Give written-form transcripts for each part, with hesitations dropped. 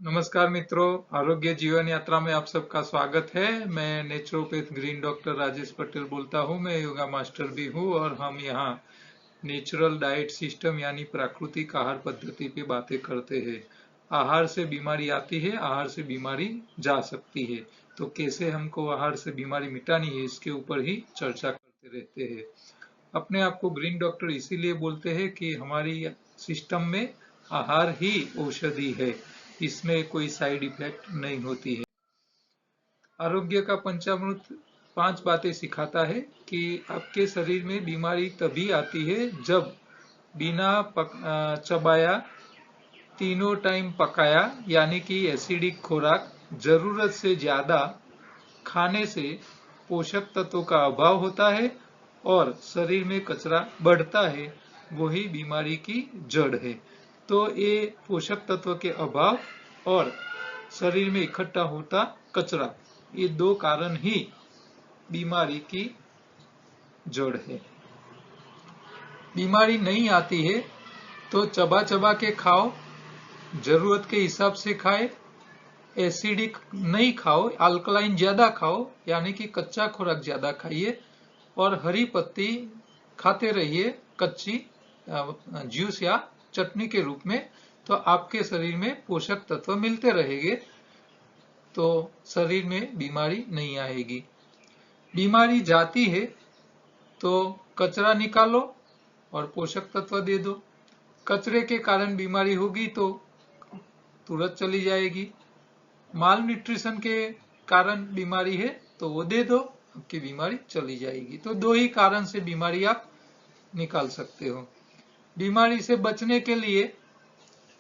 नमस्कार मित्रों, आरोग्य जीवन यात्रा में आप सबका स्वागत है। मैं naturopath green doctor Rajesh Patel बोलता हूँ। मैं योगा मास्टर भी हूँ और हम यहाँ नेचुरल डाइट सिस्टम यानी प्राकृतिक आहार पद्धति पे बातें करते हैं। आहार से बीमारी आती है, आहार से बीमारी जा सकती है। तो कैसे हमको आहार से बीमारी मिटानी है, इसके ऊपर ही चर्चा करते रहते हैं। अपने आप को ग्रीन डॉक्टर इसीलिए बोलते हैं कि हमारी सिस्टम में आहार ही औषधि है, इसमें कोई साइड इफेक्ट नहीं होती है। आरोग्य का पंचामृत 5 बातें सिखाता है कि आपके शरीर में बीमारी तभी आती है जब बिना चबाया, तीनों टाइम पकाया यानी कि एसिडिक खुराक, जरूरत से ज्यादा खाने से पोषक तत्वों का अभाव होता है और शरीर में कचरा बढ़ता है। वही बीमारी की जड़ है। तो ये पोषक तत्व के अभाव और शरीर में इकट्ठा होता कचरा, ये दो कारण ही बीमारी की जड़ है। बीमारी नहीं आती है तो चबा चबा के खाओ, जरूरत के हिसाब से खाए, एसिडिक नहीं खाओ, अल्कलाइन ज्यादा खाओ यानी कि कच्चा खुराक ज्यादा खाइए और हरी पत्ती खाते रहिए कच्ची जूस या चटनी के रूप में। तो आपके शरीर में पोषक तत्व मिलते रहेंगे, तो शरीर में बीमारी नहीं आएगी। बीमारी जाती है तो कचरा निकालो और पोषक तत्व दे दो। कचरे के कारण बीमारी होगी तो तुरंत चली जाएगी। माल न्यूट्रिशन के कारण बीमारी है तो वो दे दो, आपकी बीमारी चली जाएगी। तो दो ही कारण से बीमारी आप निकाल सकते हो। बीमारी से बचने के लिए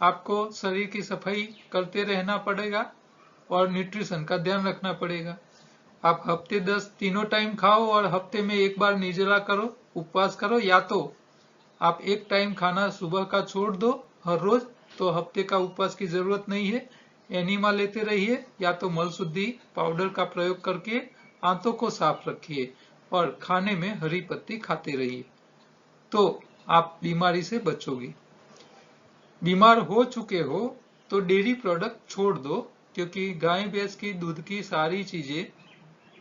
आपको शरीर की सफाई करते रहना पड़ेगा और न्यूट्रिशन का ध्यान रखना पड़ेगा। आप हफ्ते 10 तीनों टाइम खाओ और हफ्ते में एक बार निर्जला करो, उपवास करो, या तो आप एक टाइम खाना सुबह का छोड़ दो हर रोज, तो हफ्ते का उपवास की जरूरत नहीं है। एनिमा लेते रहिए या तो मल शुद्धि पाउडर का प्रयोग करके आंतों को साफ रखिए और खाने में हरी पत्ती खाते रहिए, तो आप बीमारी से बचोगे। बीमार हो चुके हो तो डेयरी प्रोडक्ट छोड़ दो, क्योंकि गाय भैंस की दूध की सारी चीजें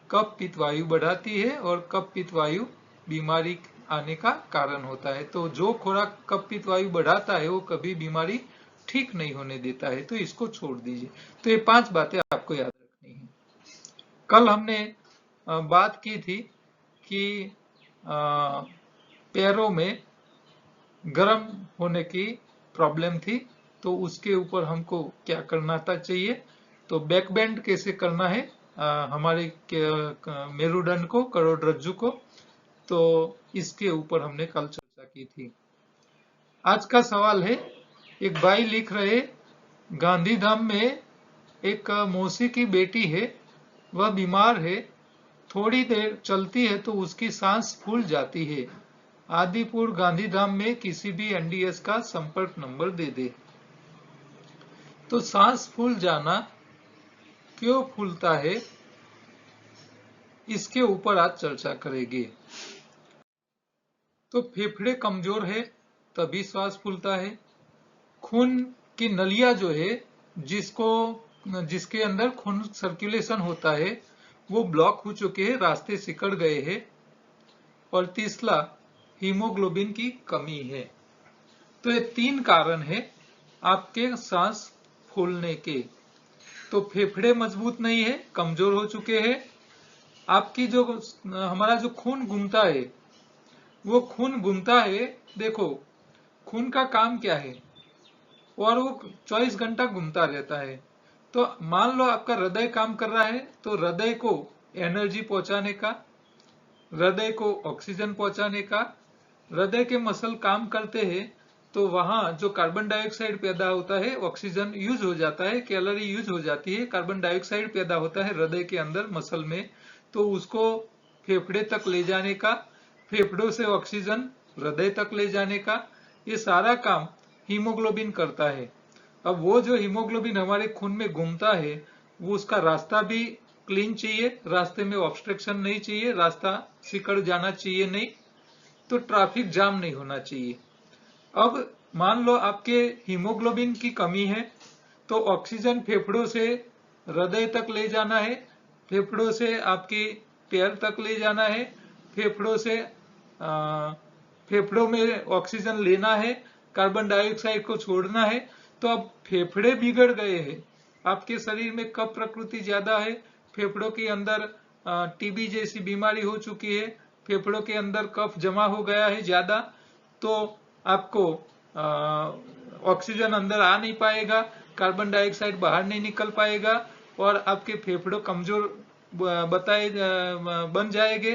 कफ पित्त वायु बढ़ाती है और कफ पित्त वायु बीमारी आने का कारण होता है। तो जो खुराक कफ पित्त वायु बढ़ाता है वो कभी बीमारी ठीक नहीं होने देता है, तो इसको छोड़ दीजिए। तो ये 5 बातें आपको याद रखनी है। कल हमने बात की थी कि पैरों में गर्म होने की प्रॉब्लम थी, तो उसके ऊपर हमको क्या करना था चाहिए। तो बैक बेंड कैसे करना है हमारे मेरुदंड को, करोड़रज्जु को, तो इसके ऊपर हमने कल चर्चा की थी। आज का सवाल है, एक भाई लिख रहे, गांधीधाम में एक मौसी की बेटी है, वह बीमार है, थोड़ी देर चलती है तो उसकी सांस फूल जाती है। आदिपुर गांधीधाम में किसी भी एनडीएस का संपर्क नंबर दे दे। तो सांस फूल जाना क्यों फूलता है, इसके ऊपर आज चर्चा करेंगे। तो फेफड़े कमजोर है तभी सांस फूलता है। खून की नलियां जो है, जिसके अंदर खून सर्कुलेशन होता है, वो ब्लॉक हो चुके हैं, रास्ते सिकड़ गए हैं। और तीसरा, हीमोग्लोबिन की कमी है। तो ये 3 कारण है आपके सांस फूलने के। तो फेफड़े मजबूत नहीं है, कमजोर हो चुके हैं। आपकी जो हमारा जो खून घूमता है, वो खून घूमता है, देखो खून का काम क्या है, और वो 24 घंटा घूमता रहता है। तो मान लो आपका हृदय काम कर रहा है, तो हृदय को एनर्जी पहुंचाने का, हृदय को ऑक्सीजन पहुंचाने का, हृदय के मसल काम करते हैं, तो वहां जो कार्बन डाइऑक्साइड पैदा होता है, ऑक्सीजन यूज हो जाता है, कैलोरी यूज हो जाती है, कार्बन डाइऑक्साइड पैदा होता है हृदय के अंदर मसल में, तो उसको फेफड़े तक ले जाने का, फेफड़ों से ऑक्सीजन हृदय तक ले जाने का, ये सारा काम हीमोग्लोबिन करता है। अब वो जो हीमोग्लोबिन हमारे खून में घूमता है, वो उसका रास्ता भी क्लीन चाहिए, रास्ते में ऑब्स्ट्रक्शन नहीं चाहिए, रास्ता सिकड़ जाना चाहिए नहीं, तो ट्रैफिक जाम नहीं होना चाहिए। अब मान लो आपके हीमोग्लोबिन की कमी है, तो ऑक्सीजन फेफड़ों से हृदय तक ले जाना है, फेफड़ों से आपके पैर तक ले जाना है, फेफड़ों से फेफड़ों में ऑक्सीजन लेना है, कार्बन डाइऑक्साइड को छोड़ना है। तो अब फेफड़े बिगड़ गए हैं, आपके शरीर में कफ प्रकृति ज्यादा है, फेफड़ों के अंदर टीबी जैसी बीमारी हो चुकी है, फेफड़ों के अंदर कफ जमा हो गया है ज्यादा, तो आपको ऑक्सीजन अंदर आ नहीं पाएगा, कार्बन डाइऑक्साइड बाहर नहीं निकल पाएगा और आपके फेफड़ों कमजोर बन जाएंगे,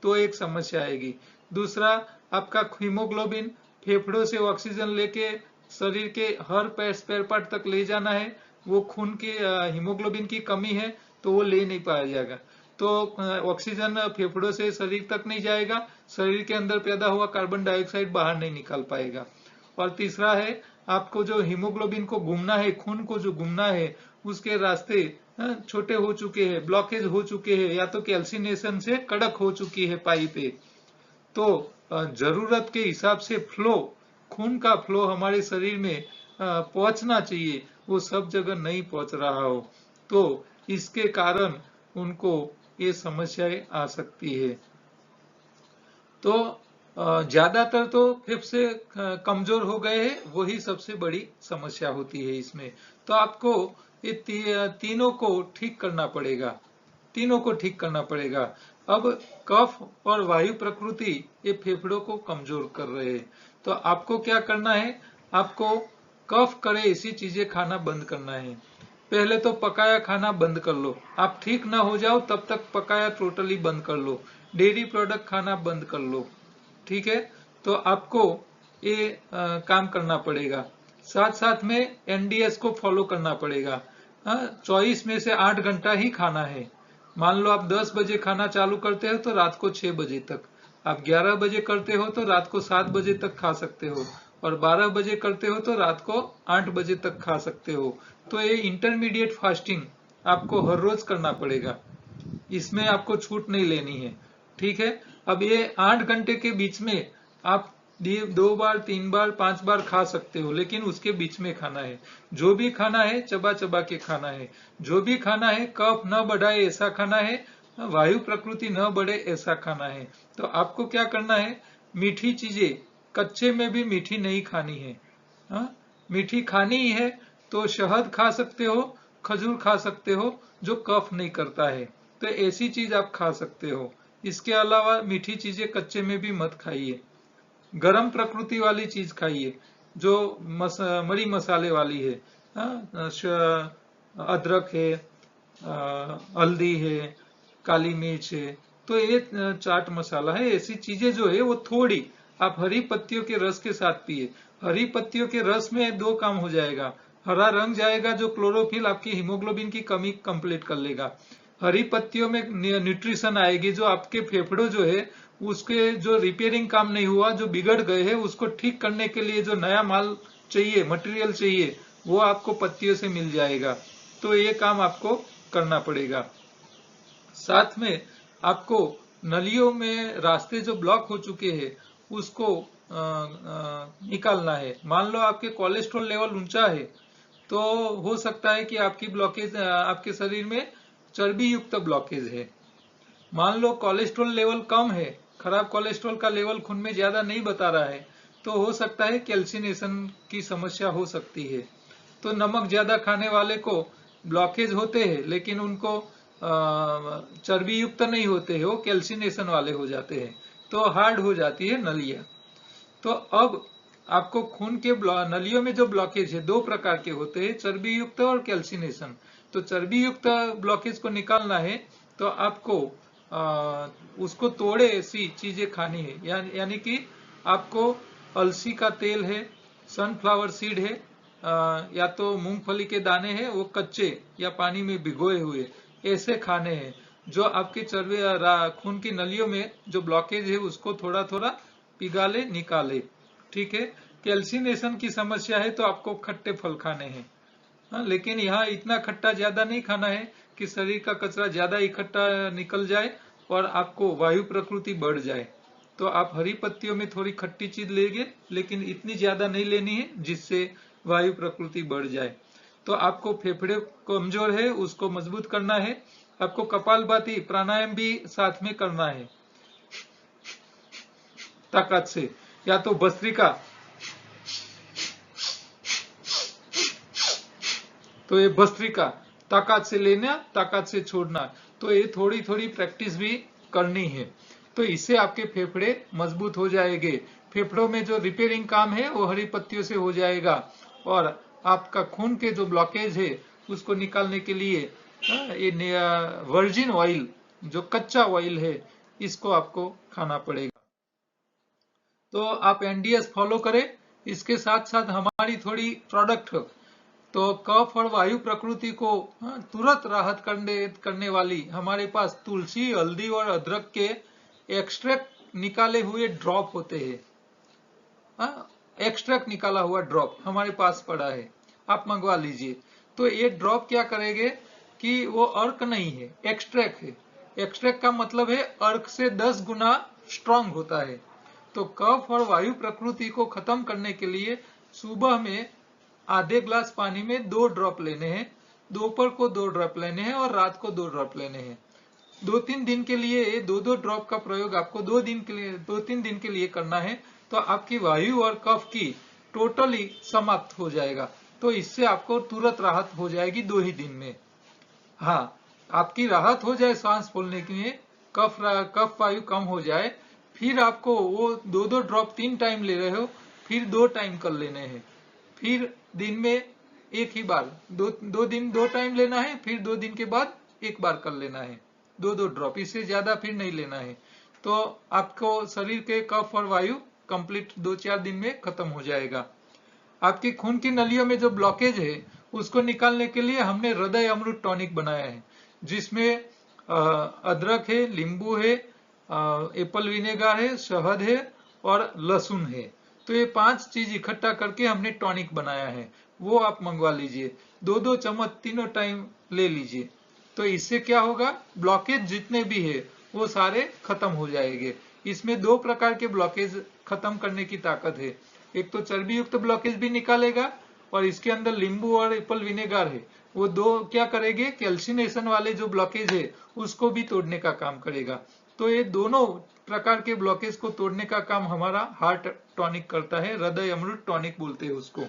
तो एक समस्या आएगी। दूसरा, आपका हीमोग्लोबिन, फेफड़ों से ऑक्सीजन लेके शरीर के हर स्पेयर पार्ट तक ले जाना है, वो खून की हीमोग्लोबिन की कमी है तो वो ले नहीं पाया जाएगा, तो ऑक्सीजन फेफड़ों से शरीर तक नहीं जाएगा, शरीर के अंदर पैदा हुआ कार्बन डाइऑक्साइड बाहर नहीं निकल पाएगा। और तीसरा है, आपको जो हीमोग्लोबिन को घूमना है, खून को जो घूमना है, उसके रास्ते छोटे हो चुके हैं, ब्लॉकेज हो चुके हैं, या तो कैल्सिनेशन से कड़क हो चुकी है पाइपें। तो जरूरत के हिसाब से फ्लो, खून का फ्लो हमारे शरीर में पहुंचना चाहिए, वो सब जगह नहीं पहुंच रहा हो, तो इसके कारण उनको ये समस्याएं आ सकती है। तो ज्यादातर तो फेफड़े कमजोर हो गए हैं, वही सबसे बड़ी समस्या होती है इसमें। तो आपको ये तीनों को ठीक करना पड़ेगा, तीनों को ठीक करना पड़ेगा। अब कफ और वायु प्रकृति ये फेफड़ों को कमजोर कर रहे हैं, तो आपको क्या करना है, आपको कफ करे ऐसी चीजें खाना बंद करना है। पहले तो पकाया खाना बंद कर लो, आप ठीक ना हो जाओ तब तक पकाया टोटली बंद कर लो, डेयरी प्रोडक्ट खाना बंद कर लो, ठीक है। तो आपको ये काम करना पड़ेगा। साथ साथ में एनडीएस को फॉलो करना पड़ेगा। 24 में से 8 घंटा ही खाना है। मान लो आप 10 बजे खाना चालू करते हो तो रात को 6 बजे तक, आप 11 बजे करते हो तो रात को 7 बजे तक खा सकते हो, और 12 बजे करते हो तो रात को 8 बजे तक खा सकते हो। तो ये इंटरमीडिएट फास्टिंग आपको हर रोज करना पड़ेगा, इसमें आपको छूट नहीं लेनी है, ठीक है। अब ये 8 घंटे के बीच में आप 2 बार 3 बार 5 बार खा सकते हो, लेकिन उसके बीच में खाना है, जो भी खाना है चबा चबा के खाना है, जो भी खाना है कफ न बढ़ाए ऐसा खाना है, वायु प्रकृति न बढ़े ऐसा खाना है। तो आपको क्या करना है, मीठी चीजें कच्चे में भी मीठी नहीं खानी है। मीठी खानी ही है तो शहद खा सकते हो, खजूर खा सकते हो जो कफ नहीं करता है, तो ऐसी चीज आप खा सकते हो। इसके अलावा मीठी चीजें कच्चे में भी मत खाइए, गरम प्रकृति वाली चीज खाइए जो मरी मसाले वाली है। अदरक है, हल्दी है, काली मिर्च है, तो ये चाट मसाला है, ऐसी चीजें जो है वो थोड़ी आप हरी पत्तियों के रस के साथ पिए। हरी पत्तियों के रस में 2 काम हो जाएगा, हरा रंग जाएगा जो क्लोरोफिल आपकी हीमोग्लोबिन की कमी कंप्लीट कर लेगा, हरी पत्तियों में न्यूट्रिशन आएगी जो आपके फेफड़ों जो है उसके जो रिपेयरिंग काम नहीं हुआ, जो बिगड़ गए हैं, उसको ठीक करने के लिए जो नया माल चाहिए, मटेरियल चाहिए, वो आपको पत्तियों से मिल जाएगा। तो ये काम आपको करना पड़ेगा। साथ में आपको नलियों में रास्ते जो ब्लॉक हो चुके हैं उसको निकालना है। मान लो आपके कोलेस्ट्रॉल लेवल ऊंचा है तो हो सकता है कि आपकी ब्लॉकेज, आपके शरीर में चर्बी युक्त ब्लॉकेज है। मान लो कोलेस्ट्रॉल लेवल कम है, खराब कोलेस्ट्रॉल का लेवल खून में ज्यादा नहीं बता रहा है, तो हो सकता है कैल्सिनेशन की समस्या हो सकती है। तो नमक ज्यादा खाने वाले को ब्लॉकेज होते हैं, लेकिन उनको चर्बी युक्त नहीं होते हैं, वो कैल्सिनेशन वाले हो जाते हैं, तो हार्ड हो जाती है नलियां। तो अब आपको खून के नलियों में जो ब्लॉकेज है 2 प्रकार के होते हैं, चर्बी युक्त और कैल्सिनेशन। तो चर्बी युक्त ब्लॉकेज को निकालना है तो आपको उसको तोड़े ऐसी चीजें खानी है, यानी कि आपको अलसी का तेल है, सनफ्लावर सीड है, या तो मूंगफली के दाने हैं वो कच्चे या पानी में भिगोए हुए, ऐसे खाने हैं जो आपके चर्बी खून की नलियों में जो ब्लॉकेज है उसको थोड़ा थोड़ा पिघाले, निकाले, ठीक है। कैल्सिनेशन की समस्या है तो आपको खट्टे फल खाने हैं, लेकिन यहाँ इतना खट्टा ज्यादा नहीं खाना है कि शरीर का कचरा ज्यादा इकट्ठा निकल जाए और आपको वायु प्रकृति बढ़ जाए। तो आप हरी पत्तियों में थोड़ी खट्टी चीज लेंगे, लेकिन इतनी ज्यादा नहीं लेनी है जिससे वायु प्रकृति बढ़ जाए। तो आपको फेफड़े कमजोर है उसको मजबूत करना है, आपको कपालभाति प्राणायाम भी साथ में करना है ताकत से, या तो भस्त्रिका, तो ये भस्त्रिका ताकत से लेना ताकत से छोड़ना, तो ये थोड़ी थोड़ी प्रैक्टिस भी करनी है। तो इससे आपके फेफड़े मजबूत हो जाएंगे, फेफड़ों में जो रिपेयरिंग काम है वो हरी पत्तियों से हो जाएगा, और आपका खून के जो ब्लॉकेज है उसको निकालने के लिए ये वर्जिन ऑयल, जो कच्चा ऑयल है, इसको आपको खाना पड़ेगा। तो आप एनडीएस फॉलो करें। इसके साथ साथ हमारी थोड़ी प्रोडक्ट, तो कफ और वायु प्रकृति को तुरंत राहत करने वाली हमारे पास तुलसी, हल्दी और अदरक के एक्सट्रैक्ट निकाले हुए ड्रॉप होते हैं। एक्सट्रैक्ट निकाला हुआ ड्रॉप हमारे पास पड़ा है, आप मंगवा लीजिए। तो ये ड्रॉप क्या करेंगे कि वो अर्क नहीं है, एक्सट्रैक्ट है। एक्सट्रैक्ट का मतलब है अर्क से 10 गुना स्ट्रांग होता है। तो कफ और वायु प्रकृति को खत्म करने के लिए सुबह में आधे ग्लास पानी में 2 ड्रॉप लेने हैं, दोपहर को 2 ड्रॉप लेने हैं और रात को 2 ड्रॉप लेने हैं। 2-3 दिन के लिए 2-2 ड्रॉप का प्रयोग आपको 2-3 दिन के लिए करना है। तो आपकी वायु और कफ की टोटली समाप्त हो जाएगा। तो इससे आपको तुरंत राहत हो जाएगी 2 ही दिन में। हाँ, आपकी राहत हो जाए सांस फूलने के लिए, कफ वायु कम हो जाए, फिर आपको वो 2-2 ड्रॉप 3 टाइम ले रहे हो, फिर 2 टाइम कर लेने हैं। फिर दिन में एक ही बार, 2 दिन 2 टाइम लेना है, फिर 2 दिन के बाद एक बार कर लेना है, 2-2 ड्रॉप, इससे ज्यादा फिर नहीं लेना है। तो आपको शरीर के कफ और वायु कंप्लीट 2-4 दिन में खत्म हो जाएगा। आपकी खून की नलियों में जो ब्लॉकेज है उसको निकालने के लिए हमने हृदय अमृत टॉनिक बनाया है, जिसमें अदरक है, नींबू है, एप्पल विनेगर है, शहद है और लहसुन है। तो ये 5 चीज इकट्ठा करके हमने टॉनिक बनाया है, वो आप मंगवा लीजिए। 2-2 चम्मच तीनों टाइम ले लीजिए। तो इससे क्या होगा, ब्लॉकेज जितने भी है वो सारे खत्म हो जाएंगे। इसमें 2 प्रकार के ब्लॉकेज खत्म करने की ताकत है, एक तो चर्बी युक्त ब्लॉकेज भी निकालेगा, और इसके अंदर नींबू और एप्पल विनेगर है, वो 2 क्या करेंगे, कैल्सिनेशन वाले जो ब्लॉकेज है उसको भी तोड़ने का काम करेगा। तो ये दोनों प्रकार के ब्लॉकेज को तोड़ने का काम हमारा हार्ट टॉनिक करता है, हृदय अमृत टॉनिक बोलते हैं उसको।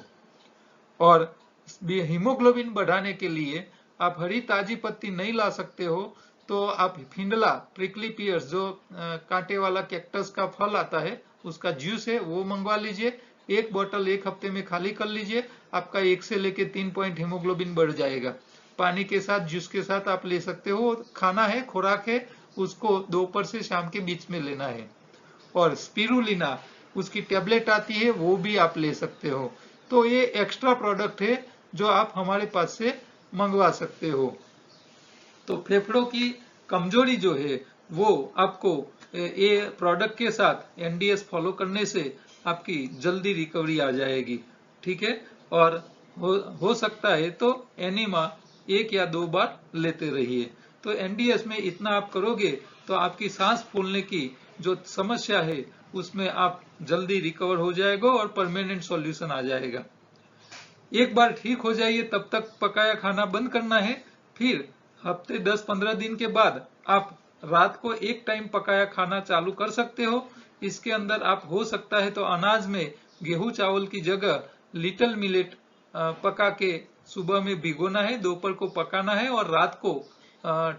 और हीमोग्लोबिन बढ़ाने के लिए आप हरी ताजी पत्ती नहीं ला सकते हो तो आप फिंडला, प्रिकली पियर्स, जो कांटे वाला कैक्टस का फल आता है उसका जूस है, वो मंगवा लीजिए। 1 बोतल 1 हफ्ते में खाली कर लीजिए, आपका 1 से लेके 3 पॉइंट हीमोग्लोबिन बढ़ जाएगा। पानी के साथ, जूस के साथ आप ले सकते हो। खाना है, खुराक है, उसको दोपहर से शाम के बीच में लेना है। और स्पिरुलिना, उसकी टेबलेट आती है, वो भी आप ले सकते हो। तो ये एक्स्ट्रा प्रोडक्ट है जो आप हमारे पास से मंगवा सकते हो। तो फेफड़ों की कमजोरी जो है वो आपको ये प्रोडक्ट के साथ एनडीएस फॉलो करने से आपकी जल्दी रिकवरी आ जाएगी, ठीक है। और हो सकता है तो एनीमा 1 या 2 बार लेते रहिए। तो एनडीएस में इतना आप करोगे तो आपकी सांस फूलने की जो समस्या है उसमें आप जल्दी रिकवर हो जाएगा और परमानेंट सॉल्यूशन आ जाएगा। एक बार ठीक हो जाइए तब तक पकाया खाना बंद करना है। फिर हफ्ते 10-15 दिन के बाद आप रात को 1 टाइम पकाया खाना चालू कर सकते हो। इसके अंदर आप हो सकता है तो अनाज में गेहूं चावल की जगह लिटिल मिलेट पका के सुबह में भिगोना है, दोपहर को पकाना है और रात को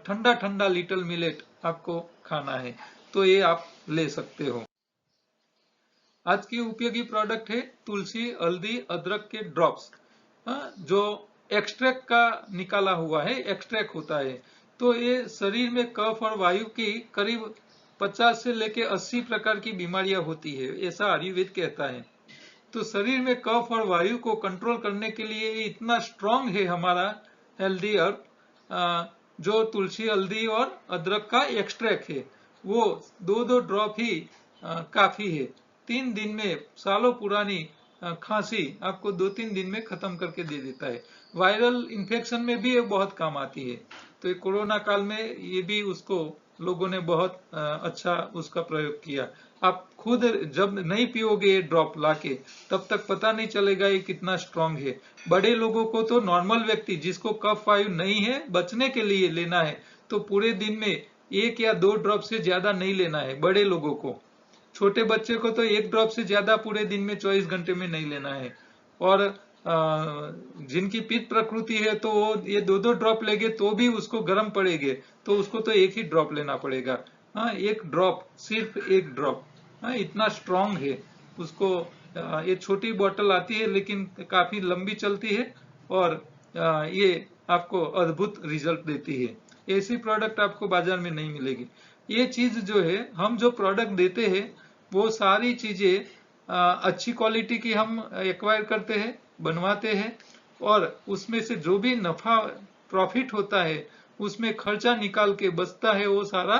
ठंडा ठंडा लिटिल मिलेट आपको खाना है। तो ये आप ले सकते हो। आज की उपयोगी प्रोडक्ट है तुलसी, हल्दी, अदरक के ड्रॉप्स, जो एक्सट्रैक्ट का निकाला हुआ है, एक्सट्रैक्ट होता है। तो ये शरीर में कफ और वायु की करीब 50 से लेके 80 प्रकार की बीमारियां होती है, ऐसा आयुर्वेद कहता है। तो शरीर में कफ और वायु को कंट्रोल करने के लिए इतना स्ट्रांग है हमारा हेल्दी अर्ब, जो तुलसी, हल्दी और अदरक का एक्सट्रैक्ट है, वो 2-2 ड्रॉप ही काफी है। 3 दिन में सालों पुरानी खांसी आपको 2-3 दिन में खत्म करके दे देता है। वायरल इन्फेक्शन में भी ये बहुत काम आती है। तो ये कोरोना काल में ये भी उसको लोगों ने बहुत अच्छा उसका प्रयोग किया। आप खुद जब नहीं पियोगे ड्रॉप लाके, तब तक पता नहीं चलेगा ये कितना स्ट्रांग है। बड़े लोगों को तो, नॉर्मल व्यक्ति जिसको कफ वायु नहीं है, बचने के लिए लेना है, तो पूरे दिन में 1 या 2 ड्रॉप से ज्यादा नहीं लेना है बड़े लोगों को। छोटे बच्चे को तो 1 ड्रॉप से ज्यादा पूरे दिन में 24 घंटे में नहीं लेना है। और जिनकी पित्त प्रकृति है तो वो ये 2-2 ड्रॉप लेंगे तो भी उसको गर्म पड़ेंगे, तो उसको तो 1 ही ड्रॉप लेना पड़ेगा। हाँ, 1 ड्रॉप, सिर्फ 1 ड्रॉप। हाँ, इतना स्ट्रांग है उसको। ये छोटी बोतल आती है लेकिन काफी लंबी चलती है, और ये आपको अद्भुत रिजल्ट देती है। ऐसी प्रोडक्ट आपको बाजार में नहीं मिलेगी। ये चीज जो है, हम जो प्रोडक्ट देते हैं वो सारी चीजें अच्छी क्वालिटी की हम एक्वायर करते हैं, बनवाते हैं, और उसमें से जो भी नफा प्रॉफिट होता है उसमें खर्चा निकाल के बचता है वो सारा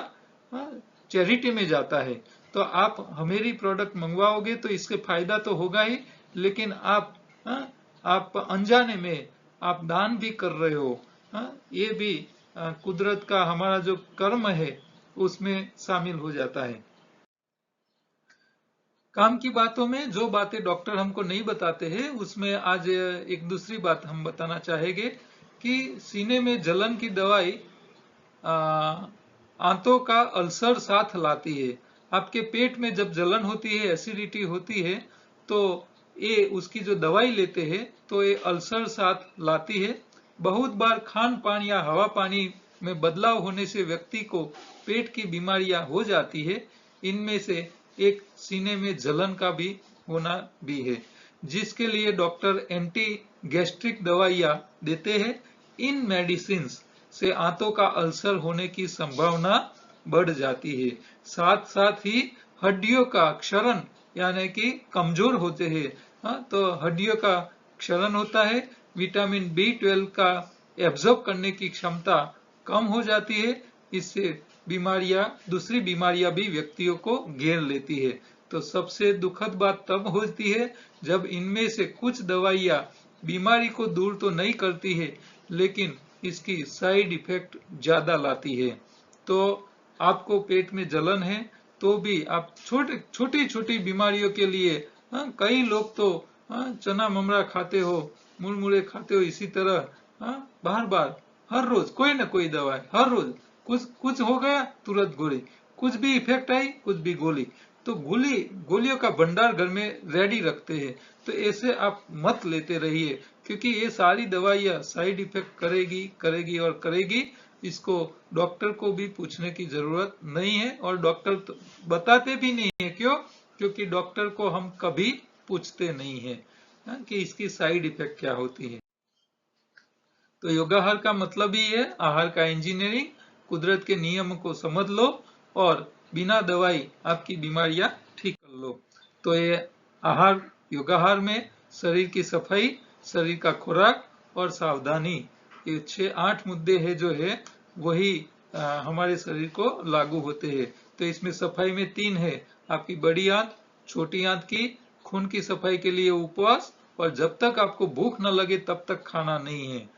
चैरिटी में जाता है। तो आप हमारी प्रोडक्ट मंगवाओगे तो इसके फायदा तो होगा ही, लेकिन आप अनजाने में आप दान भी कर रहे हो। ये भी कुदरत का हमारा जो कर्म है उसमें शामिल हो जाता है। काम की बातों में जो बातें डॉक्टर हमको नहीं बताते हैं, उसमें आज एक दूसरी बात हम बताना चाहेंगे कि सीने में जलन की दवाई आंतों का अल्सर साथ लाती है। आपके पेट में जब जलन होती है, एसिडिटी होती है, तो ये उसकी जो दवाई लेते हैं तो ये अल्सर साथ लाती है। बहुत बार खान पान या हवा पानी में बदलाव होने से व्यक्ति को पेट की बीमारियां हो जाती है। इनमें से एक सीने में जलन का भी होना भी है, जिसके लिए डॉक्टर एंटी गैस्ट्रिक दवाइयां देते हैं। इन मेडिसिन से आंतों का अल्सर होने की संभावना बढ़ जाती है। साथ साथ ही हड्डियों का क्षरण यानी कि कमजोर होते हैं। तो हड्डियों का क्षरण होता है, विटामिन B12 का एब्जॉर्ब करने की क्षमता कम हो जाती है। इससे दूसरी बीमारियां भी व्यक्तियों को घेर लेती है। तो सबसे दुखद बात तब होती है जब इनमें से कुछ दवाइयां बीमारी को दूर तो नहीं करती है, लेकिन इसकी साइड इफेक्ट ज्यादा लाती है। तो आपको पेट में जलन है तो भी आप छोटी छोटी बीमारियों के लिए, कई लोग तो चना ममरा खाते हो, मुरमुरे खाते हो, इसी तरह बार बार हर रोज कोई ना कोई दवाई, हर रोज कुछ हो गया तुरंत गोली, कुछ भी इफेक्ट आई कुछ भी गोली। तो गोलियों का भंडार घर में रेडी रखते हैं। तो ऐसे आप मत लेते रहिए, क्योंकि ये सारी दवाइयां साइड इफेक्ट करेगी और करेगी। इसको डॉक्टर को भी पूछने की जरूरत नहीं है, और डॉक्टर तो बताते भी नहीं है। क्यों? क्योंकि डॉक्टर को हम कभी पूछते नहीं है कि इसकी साइड इफेक्ट क्या होती है। तो योगाहार का मतलब ही है आहार का इंजीनियरिंग। कुदरत के नियम को समझ लो और बिना दवाई आपकी बीमारियां ठीक कर लो। तो ये योगाहार में शरीर की सफाई, शरीर का खुराक और सावधानी, ये 6-8 मुद्दे हैं जो है वही हमारे शरीर को लागू होते हैं। तो इसमें सफाई में 3 है, आपकी बड़ी आंत, छोटी आंत की, खून की सफाई के लिए उपवास, और जब तक आपको भूख न लगे तब तक खाना नहीं है।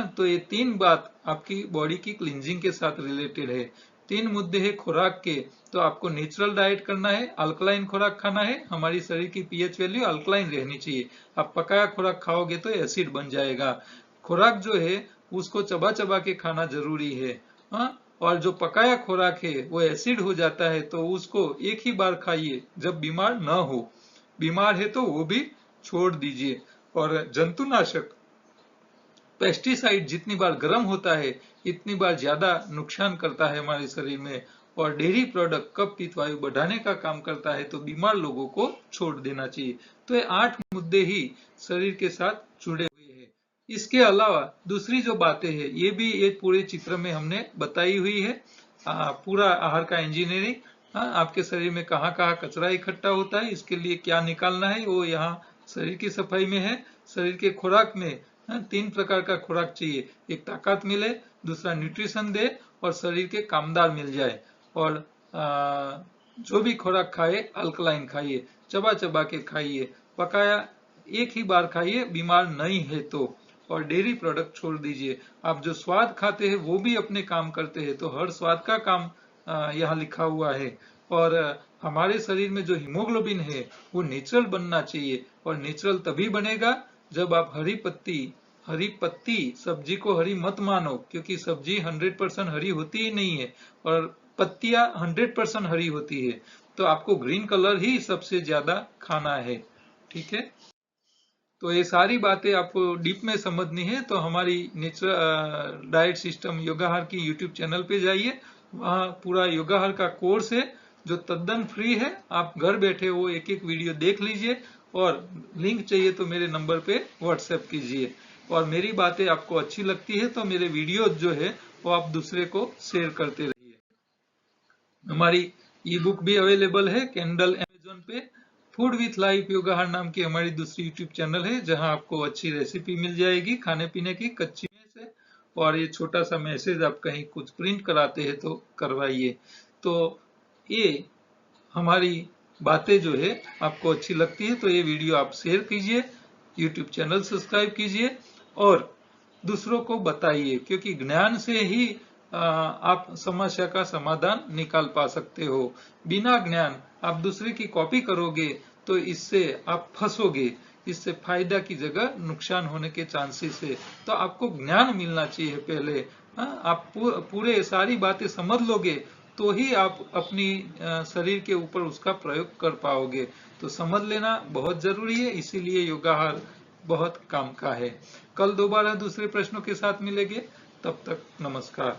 तो ये 3 बात आपकी बॉडी की क्लींजिंग के साथ रिलेटेड है। 3 मुद्दे है खुराक के, तो आपको नेचुरल डाइट करना है, अल्कलाइन खुराक खाना है। हमारी शरीर की पीएच वैल्यू अल्कलाइन रहनी चाहिए। आप पकाया खुराक खाओगे तो एसिड बन जाएगा। खुराक जो है उसको चबा चबा के खाना जरूरी है। और जो पकाया खुराक है वो एसिड हो जाता है, तो उसको एक ही बार खाइए जब बीमार न हो। बीमार है तो वो भी छोड़ दीजिए। और जंतुनाशक, पेस्टिसाइड जितनी बार गर्म होता है इतनी बार ज्यादा नुकसान करता है हमारे शरीर में। और डेयरी प्रोडक्ट कफ पित्त वायु बढ़ाने का काम करता है, तो बीमार लोगों को छोड़ देना चाहिए। तो ये 8 मुद्दे ही शरीर के साथ जुड़े हुए हैं। इसके अलावा दूसरी जो बातें हैं ये भी एक पूरे चित्र में हमने बताई हुई है। पूरा आहार का इंजीनियरिंग, आपके शरीर में कहाँ कहाँ कचरा इकट्ठा होता है, इसके लिए क्या निकालना है, वो यहाँ शरीर की सफाई में है। शरीर के खुराक में 3 प्रकार का खुराक चाहिए, एक ताकत मिले, दूसरा न्यूट्रिशन दे, और शरीर के कामदार मिल जाए। और जो भी खुराक खाए अल्कलाइन खाइए, चबा चबा के खाइए, पकाया एक ही बार खाइए बीमार नहीं है तो। और डेयरी प्रोडक्ट छोड़ दीजिए। आप जो स्वाद खाते हैं वो भी अपने काम करते हैं, तो हर स्वाद का काम यहाँ लिखा हुआ है। और हमारे शरीर में जो हीमोग्लोबिन है वो नेचुरल बनना चाहिए, और नेचुरल तभी बनेगा जब आप हरी पत्ती सब्जी को हरी मत मानो, क्योंकि सब्जी 100% हरी होती ही नहीं है और पत्तियां 100% हरी होती है। तो आपको ग्रीन कलर ही सबसे ज्यादा खाना है। ठीक है, तो ये सारी बातें आपको डीप में समझनी है तो हमारी नेचुरल डाइट सिस्टम योगाहार की यूट्यूब चैनल पे जाइए। वहाँ पूरा योगाहार का कोर्स है जो तद्दन फ्री है। आप घर बैठे वो एक एक वीडियो देख लीजिए, और लिंक चाहिए तो मेरे नंबर पे व्हाट्सएप कीजिए। और मेरी बातें आपको अच्छी लगती है तो मेरे वीडियो जो है वो आप दूसरे को शेयर करते रहिए। हमारी ई बुक भी अवेलेबल है कैंडल अमेजोन पे। फूड विथ लाइफ योगाहार नाम की हमारी दूसरी यूट्यूब चैनल है, जहां आपको अच्छी रेसिपी मिल जाएगी खाने पीने की कच्ची में से। और ये छोटा सा मैसेज आप कहीं कुछ प्रिंट कराते हैं तो करवाइए। तो ये हमारी बातें जो है आपको अच्छी लगती है तो ये वीडियो आप शेयर कीजिए, यूट्यूब चैनल सब्सक्राइब कीजिए और दूसरों को बताइए, क्योंकि ज्ञान से ही आप समस्या का समाधान निकाल पा सकते हो। बिना ज्ञान आप दूसरे की कॉपी करोगे तो इससे आप फंसोगे, इससे फायदा की जगह नुकसान होने के चांसेस है। तो आपको ज्ञान मिलना चाहिए पहले। आप पूरे सारी बातें समझ लोगे तो ही आप अपनी शरीर के ऊपर उसका प्रयोग कर पाओगे। तो समझ लेना बहुत जरूरी है, इसीलिए योगाहार बहुत काम का है। कल दोबारा दूसरे प्रश्नों के साथ मिलेंगे, तब तक नमस्कार।